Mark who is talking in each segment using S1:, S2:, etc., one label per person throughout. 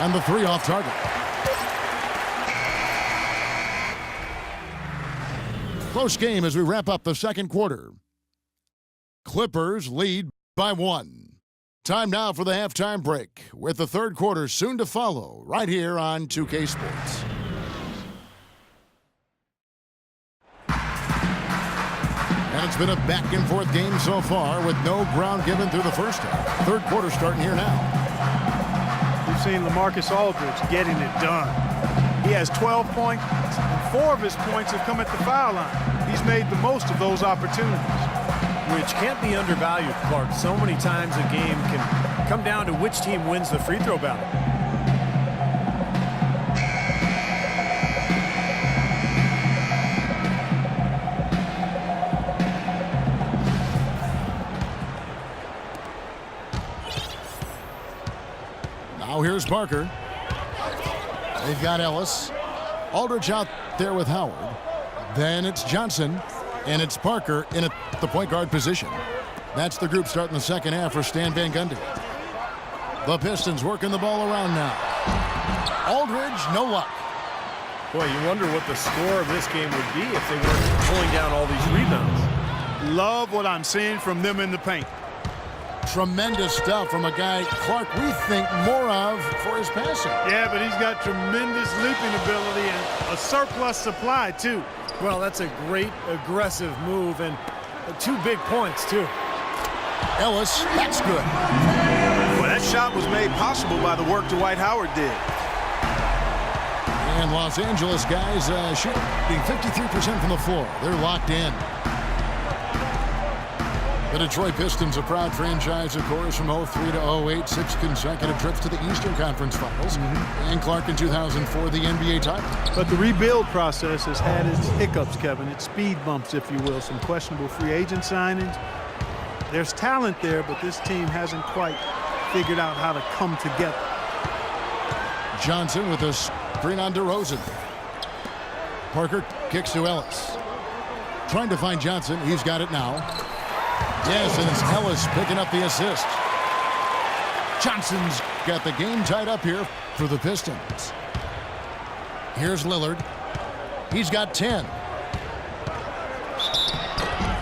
S1: And the 3 off target. Close game as we wrap up the second quarter. Clippers lead by 1. Time now for the halftime break, with the third quarter soon to follow, right here on 2K Sports. And it's been a back-and-forth game so far, with no ground given through the first half. Third quarter starting here now.
S2: We've seen LaMarcus Aldridge getting it done. He has 12 points, and 4 of his points have come at the foul line. He's made the most of those opportunities.
S3: Which can't be undervalued, Clark. So many times a game can come down to which team wins the free throw battle.
S1: Now here's Parker. They've got Ellis. Aldridge out there with Howard. Then it's Johnson. And it's Parker in the point guard position. That's the group starting the second half for Stan Van Gundy. The Pistons working the ball around now. Aldridge, no luck.
S3: Boy, you wonder what the score of this game would be if they weren't pulling down all these rebounds.
S2: Love what I'm seeing from them in the paint.
S1: Tremendous stuff from a guy, Clark, we think more of for his passing.
S2: Yeah, but he's got tremendous leaping ability and a surplus supply, too.
S3: Well, that's a great aggressive move, and 2 big points, too.
S1: Ellis, that's good.
S4: Well, that shot was made possible by the work Dwight Howard did.
S1: And Los Angeles guys shooting 53% from the floor. They're locked in. The Detroit Pistons, a proud franchise, of course, from 03 to 08, 6 consecutive trips to the Eastern Conference Finals. And Clark in 2004, the NBA title.
S2: But the rebuild process has had its hiccups, Kevin. Its speed bumps, if you will. Some questionable free agent signings. There's talent there, but this team hasn't quite figured out how to come together.
S1: Johnson with a screen on DeRozan. Parker kicks to Ellis. Trying to find Johnson. He's got it now. Yes, and it's Ellis picking up the assist. Johnson's got the game tied up here for the Pistons. Here's Lillard. He's got 10.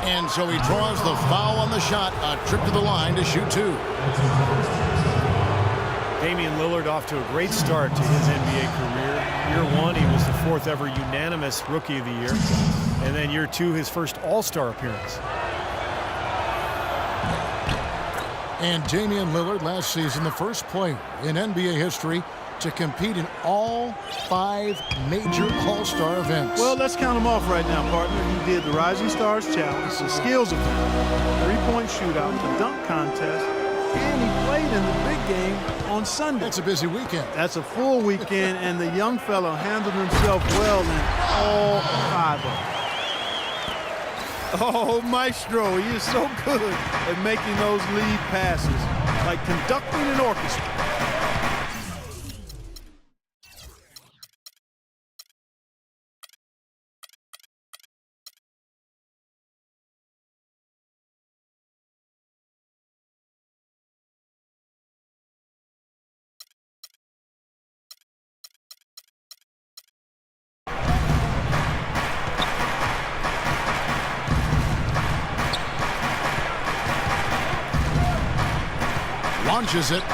S1: And so he draws the foul on the shot. A trip to the line to shoot 2.
S3: Damian Lillard off to a great start to his NBA career. Year 1, he was the 4th ever unanimous Rookie of the Year. And then year 2, his first All-Star appearance.
S1: And Damian Lillard last season, the first player in NBA history to compete in all 5 major All-Star events.
S2: Well, let's count them off right now, partner. He did the Rising Stars Challenge, the skills event, 3-point shootout, the dunk contest, and he played in the big game on Sunday.
S1: That's a busy weekend.
S2: That's a full weekend, and the young fellow handled himself well in all 5 of them. Oh, Maestro, he is so good at making those lead passes, like conducting an orchestra.
S1: Launches it,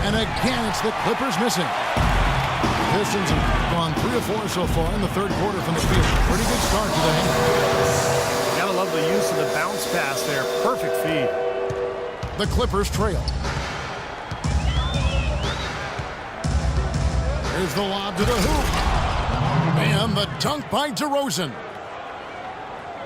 S1: and again it's the Clippers missing. The Pistons have gone 3 of 4 so far in the third quarter from the field. Pretty good start to the hand.
S3: Gotta love the use of the bounce pass there. Perfect feed.
S1: The Clippers trail. Here's the lob to the hoop, and the dunk by DeRozan.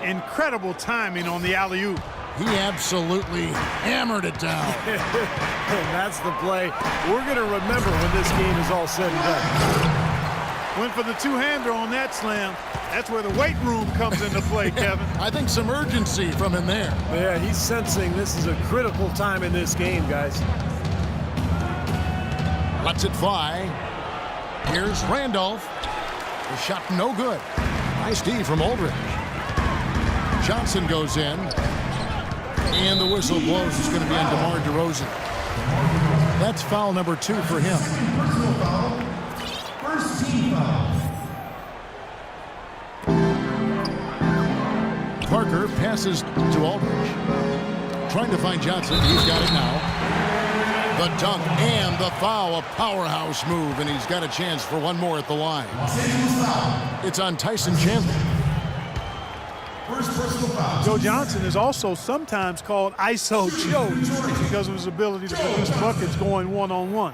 S2: Incredible timing on the alley-oop.
S1: He absolutely hammered it down.
S3: And that's the play we're going to remember when this game is all said and done.
S2: Went for the two-hander on that slam. That's where the weight room comes into play, Kevin.
S1: I think some urgency from him there.
S3: Yeah, he's sensing this is a critical time in this game, guys.
S1: Lets it fly. Here's Randolph. The shot no good. Nice D from Aldridge. Johnson goes in. And the whistle blows. It's going to be on DeMar DeRozan. That's foul number 2 for him.
S5: First team foul.
S1: Parker passes to Aldridge. Trying to find Johnson. He's got it now. The dunk and the foul. A powerhouse move, and he's got a chance for one more at the line. It's on Tyson Chandler.
S5: First personal foul.
S2: Joe Johnson is also sometimes called ISO Joe because of his ability to produce buckets going one-on-one.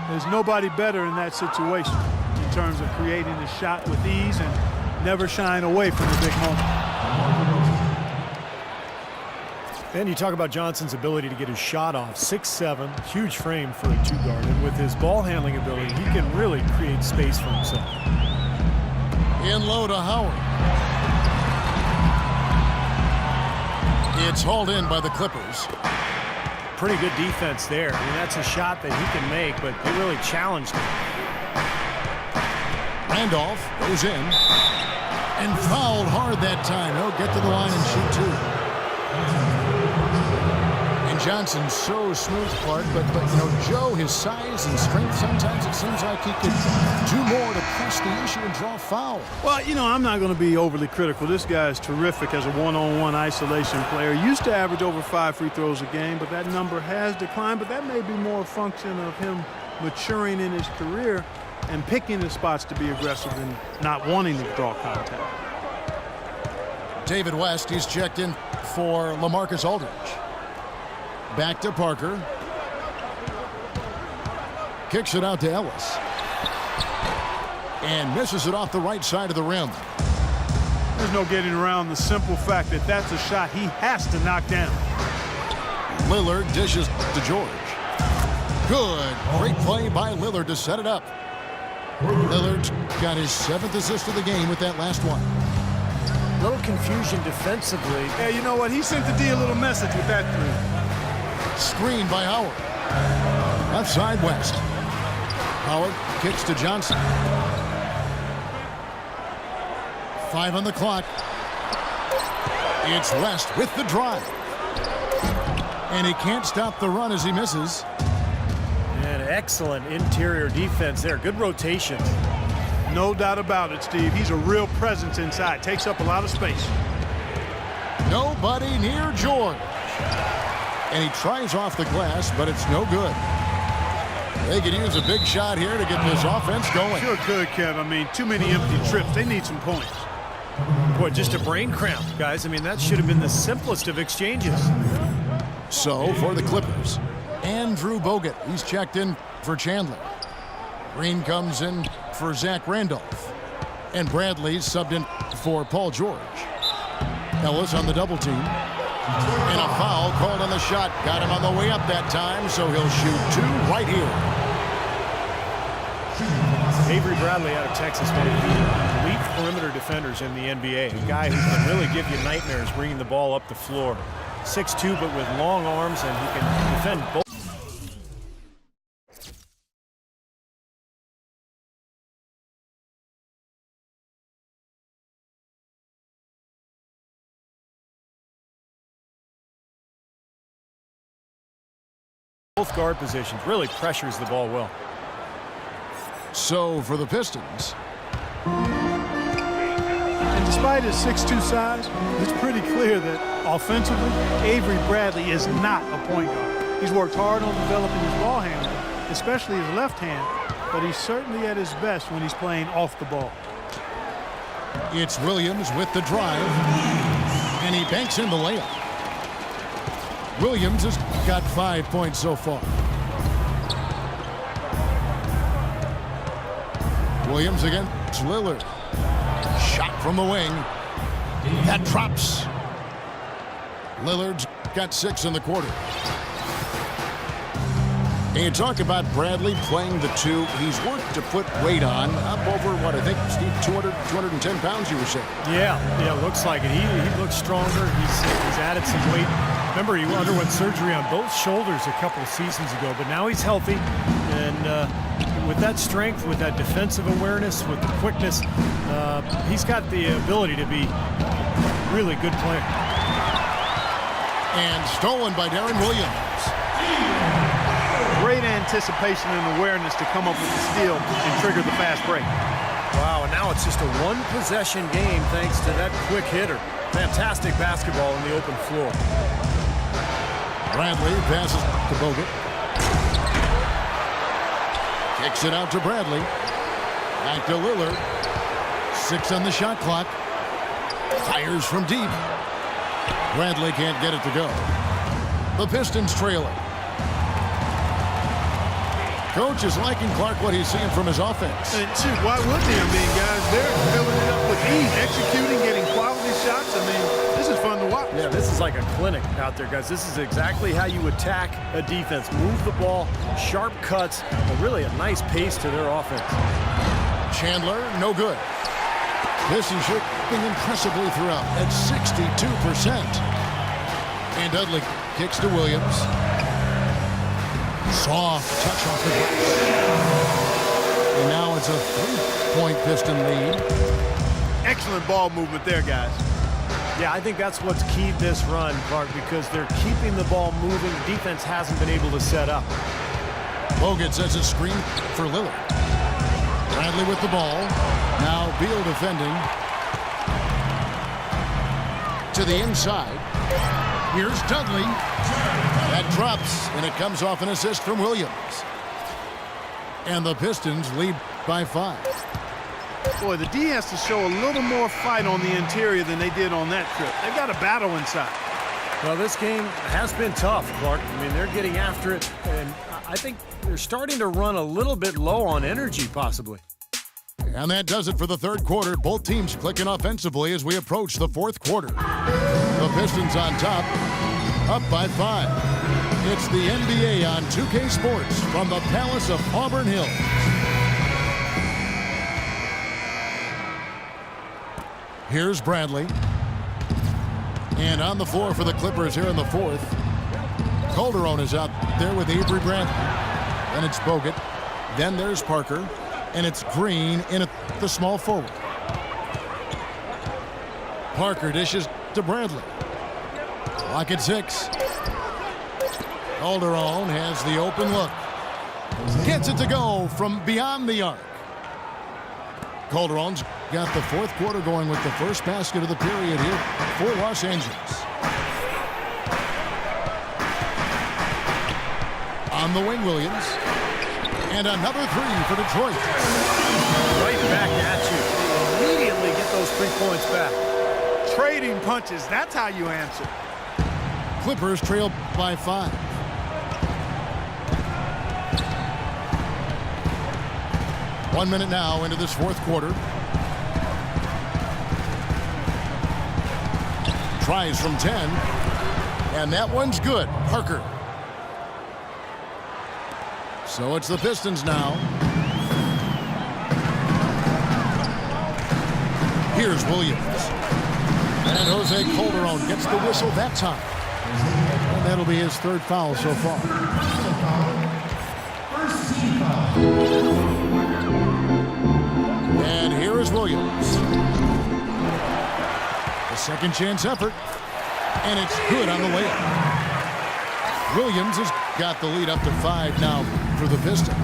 S2: There's nobody better in that situation in terms of creating a shot with ease and never shying away from the big moment.
S3: And you talk about Johnson's ability to get his shot off. 6'7", huge frame for a two-guard. And with his ball handling ability, he can really create space for himself.
S1: In low to Howard. It's hauled in by the Clippers.
S3: Pretty good defense there. I mean, that's a shot that he can make, but they really challenged him.
S1: Randolph goes in and fouled hard that time. He'll get to the line and shoot 2. And Johnson's so smooth, Clark, but you know, Joe, his size and strength, sometimes it seems like he could do more to press the issue and draw foul.
S2: Well, you know, I'm not going to be overly critical. This guy is terrific as a one-on-one isolation player. He used to average over 5 free throws a game, but that number has declined. But that may be more a function of him maturing in his career and picking the spots to be aggressive and not wanting to draw contact.
S1: David West, he's checked in for LaMarcus Aldridge. Back to Parker. Kicks it out to Ellis. And misses it off the right side of the rim.
S2: There's no getting around the simple fact that that's a shot he has to knock down.
S1: Lillard dishes to George. Good. Great play by Lillard to set it up. Lillard got his 7th assist of the game with that last one.
S3: A little confusion defensively.
S2: Yeah, you know what? He sent the D a little message with that three.
S1: Screen by Howard. Left side West. Howard kicks to Johnson. 5 on the clock. It's West with the drive. And he can't stop the run as he misses.
S3: And excellent interior defense there. Good rotation.
S2: No doubt about it, Steve. He's a real presence inside. Takes up a lot of space.
S1: Nobody near George. And he tries off the glass, but it's no good. They could use a big shot here to get this offense going.
S2: Sure could, Kev. I mean, too many empty trips. They need some points.
S3: Boy, just a brain cramp, guys. I mean, that should have been the simplest of exchanges.
S1: So, for the Clippers, Andrew Bogut. He's checked in for Chandler. Green comes in for Zach Randolph. And Bradley subbed in for Paul George. Ellis on the double team. And a foul called on the shot. Got him on the way up that time, so he'll shoot 2 right here.
S3: Avery Bradley out of Texas, one of the elite perimeter defenders in the NBA. A guy who can really give you nightmares bringing the ball up the floor. 6'2", but with long arms, and he can defend both. Both guard positions, really pressures the ball well.
S1: So for the Pistons.
S2: And despite his 6'2" size, it's pretty clear that offensively, Avery Bradley is not a point guard. He's worked hard on developing his ball handling, especially his left hand, but he's certainly at his best when he's playing off the ball.
S1: It's Williams with the drive, and he banks in the layup. Williams has got 5 points so far. Williams against Lillard. Shot from the wing. That drops. Lillard's got 6 in the quarter. And you talk about Bradley playing the 2. He's worked to put weight on, up over, what, I think, Steve, 210 pounds, you were saying.
S3: Yeah, looks like it. He looks stronger. He's added some weight. Remember, he underwent surgery on both shoulders a couple of seasons ago, but now he's healthy. And with that strength, with that defensive awareness, with the quickness, he's got the ability to be a really good player.
S1: And stolen by Darren Williams.
S2: Great anticipation and awareness to come up with the steal and trigger the fast break.
S3: Wow, and now it's just a one-possession game thanks to that quick hitter. Fantastic basketball on the open floor.
S1: Bradley passes to Bogut. Kicks it out to Bradley. Back to Lillard. 6 on the shot clock. Fires from deep. Bradley can't get it to go. The Pistons trailing. Coach is liking Clark what he's seeing from his offense.
S2: And shoot, why wouldn't he? I mean, guys, they're filling it up with ease, executing, getting quality shots. I mean, this is fun to watch.
S3: Yeah, this is like a clinic out there, guys. This is exactly how you attack a defense. Move the ball, sharp cuts, and really a nice pace to their offense.
S1: Chandler, no good. Pistons shooting impressively throughout at 62%. And Dudley kicks to Williams. Soft touch off the glass. And now it's a 3-point Piston lead.
S2: Excellent ball movement there, guys.
S3: Yeah, I think that's what's keyed this run, Clark, because they're keeping the ball moving. Defense hasn't been able to set up.
S1: Bogut sets a screen for Lillard. Bradley with the ball. Now Beal defending. To the inside. Here's Dudley. That drops, and it comes off an assist from Williams. And the Pistons lead by 5.
S2: Boy, the D has to show a little more fight on the interior than they did on that trip. They've got a battle inside.
S3: Well, this game has been tough, Clark. I mean, they're getting after it, and I think they're starting to run a little bit low on energy, possibly.
S1: And that does it for the third quarter. Both teams clicking offensively as we approach the fourth quarter. The Pistons on top, up by 5. It's the NBA on 2K Sports from the Palace of Auburn Hills. Here's Bradley. And on the floor for the Clippers here in the fourth. Calderon is out there with Avery Bradley. And it's Bogut. Then there's Parker. And it's Green in at the small forward. Parker dishes to Bradley. Clock at 6. Calderon has the open look. Gets it to go from beyond the arc. Calderon's got the fourth quarter going with the first basket of the period here for Los Angeles. On the wing, Williams. And another 3 for Detroit.
S3: Right back at you. Immediately get those 3 points back.
S2: Trading punches, that's how you answer.
S1: Clippers trail by 5. One minute now into this fourth quarter. Tries from 10. And that one's good. Parker. So it's the Pistons now. Here's Williams. And Jose Calderon gets the whistle that time. And that'll be his 3rd foul so far.
S5: First team foul.
S1: And here is Williams. The second chance effort. And it's good on the layup. Williams has got the lead up to 5 now for the Pistons.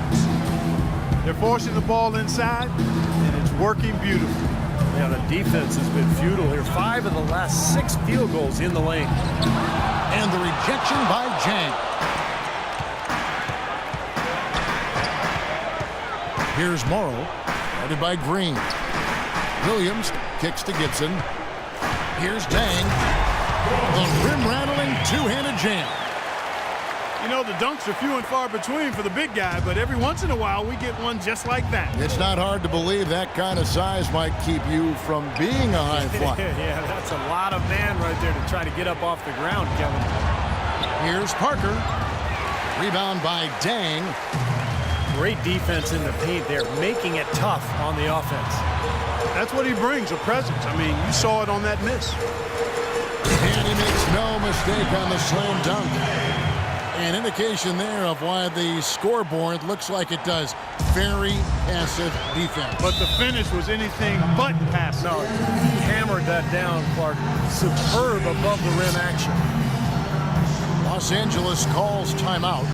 S2: They're forcing the ball inside, and it's working beautifully.
S3: Yeah, the defense has been futile here. 5 of the last 6 field goals in the lane.
S1: And the rejection by Jang. Here's Morrow, headed by Green. Williams kicks to Gibson. Here's Dang. The rim-rattling two-handed jam.
S2: You know, the dunks are few and far between for the big guy, but every once in a while we get one just like that.
S1: It's not hard to believe that kind of size might keep you from being a high flyer.
S3: Yeah, that's a lot of man right there to try to get up off the ground, Kevin.
S1: Here's Parker. Rebound by Dang.
S3: Great defense in the paint there, making it tough on the offense.
S2: That's what he brings, a presence. I mean, you saw it on that miss.
S1: And he makes no mistake on the slam dunk. An indication there of why the scoreboard looks like it does. Very passive defense.
S2: But the finish was anything but passive.
S3: No, he hammered that down, Clark. Superb above the rim action.
S1: Los Angeles calls timeout.